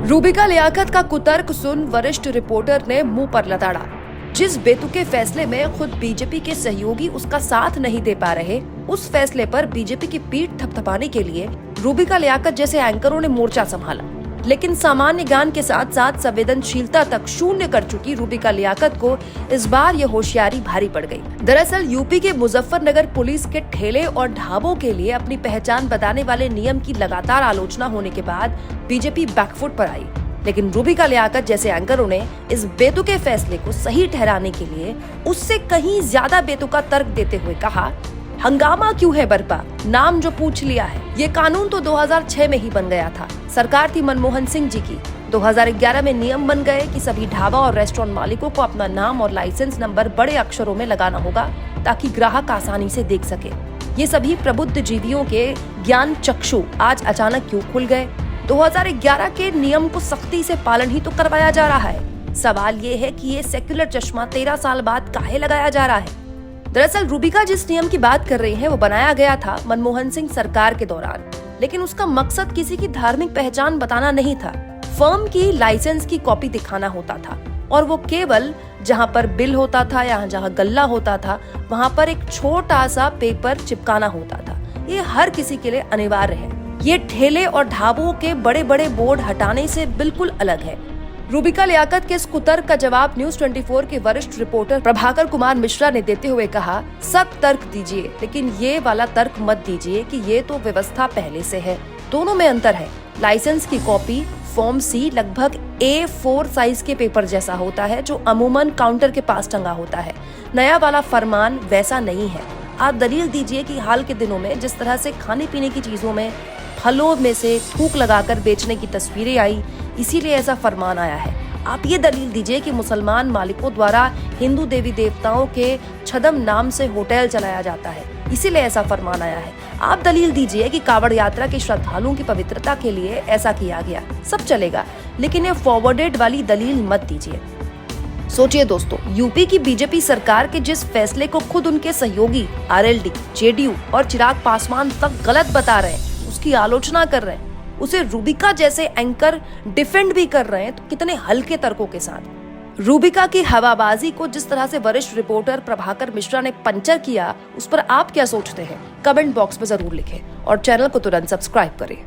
रूबिका लियाकत का कुतर्क सुन वरिष्ठ रिपोर्टर ने मुंह पर लताड़ा। जिस बेतुके फैसले में खुद बीजेपी के सहयोगी उसका साथ नहीं दे पा रहे, उस फैसले पर बीजेपी की पीठ थपथपाने के लिए रूबिका लियाकत जैसे एंकरों ने मोर्चा संभाला। लेकिन सामान्य ज्ञान के साथ साथ संवेदनशीलता तक शून्य कर चुकी रूबिका लियाकत को इस बार ये होशियारी भारी पड़ गई। दरअसल यूपी के मुजफ्फरनगर पुलिस के ठेले और ढाबों के लिए अपनी पहचान बताने वाले नियम की लगातार आलोचना होने के बाद बीजेपी बैकफुट पर आई। लेकिन रूबिका लियाकत जैसे एंकरों ने इस बेतुके फैसले को सही ठहराने के लिए उससे कहीं ज्यादा बेतुका तर्क देते हुए कहा, हंगामा क्यों है बरपा, नाम जो पूछ लिया है। ये कानून तो 2006 में ही बन गया था। सरकार थी मनमोहन सिंह जी की। 2011 में नियम बन गए कि सभी ढाबा और रेस्टोरेंट मालिकों को अपना नाम और लाइसेंस नंबर बड़े अक्षरों में लगाना होगा ताकि ग्राहक आसानी से देख सके। ये सभी प्रबुद्ध जीवियों के ज्ञान चक्षु आज अचानक क्यों खुल गए? 2011 के नियम को सख्ती से पालन ही तो करवाया जा रहा है। सवाल ये है कि ये सेक्युलर चश्मा 13 साल बाद काहे लगाया जा रहा है? दरअसल रूबिका जिस नियम की बात कर रही हैं वो बनाया गया था मनमोहन सिंह सरकार के दौरान, लेकिन उसका मकसद किसी की धार्मिक पहचान बताना नहीं था। फर्म की लाइसेंस की कॉपी दिखाना होता था और वो केवल जहाँ पर बिल होता था या जहाँ गल्ला होता था वहाँ पर एक छोटा सा पेपर चिपकाना होता था। ये हर किसी के लिए अनिवार्य है। ये ठेले और ढाबों के बड़े बड़े बोर्ड हटाने से बिल्कुल अलग है। रूबिका लियाकत के इस कुतर्क का जवाब न्यूज 24 के वरिष्ठ रिपोर्टर प्रभाकर कुमार मिश्रा ने देते हुए कहा, सख्त तर्क दीजिए, लेकिन ये वाला तर्क मत दीजिए कि ये तो व्यवस्था पहले से है। दोनों में अंतर है। लाइसेंस की कॉपी फॉर्म सी लगभग A4 साइज के पेपर जैसा होता है जो अमूमन काउंटर के पास टंगा होता है। नया वाला फरमान वैसा नहीं है। आप दलील दीजिए कि हाल के दिनों में जिस तरह से खाने पीने की चीजों में फलों में से थूक लगाकर बेचने की तस्वीरें आई, इसीलिए ऐसा फरमान आया है। आप ये दलील दीजिए कि मुसलमान मालिकों द्वारा हिंदू देवी देवताओं के छदम नाम से होटल चलाया जाता है, इसीलिए ऐसा फरमान आया है। आप दलील दीजिए कि कावड़ यात्रा के श्रद्धालुओं की पवित्रता के लिए ऐसा किया गया, सब चलेगा, लेकिन ये फॉरवर्डेड वाली दलील मत दीजिए। सोचिए दोस्तों, यूपी की बीजेपी सरकार के जिस फैसले को खुद उनके सहयोगी आरएलडी, जेडीयू और चिराग पासवान तक गलत बता रहे हैं, उसकी आलोचना कर रहे हैं, उसे रूबिका जैसे एंकर डिफेंड भी कर रहे हैं, तो कितने हल्के तर्कों के साथ। रूबिका की हवाबाजी को जिस तरह से वरिष्ठ रिपोर्टर प्रभाकर मिश्रा ने पंचर किया, उस पर आप क्या सोचते हैं? कमेंट बॉक्स में जरूर लिखें और चैनल को तुरंत सब्सक्राइब करें।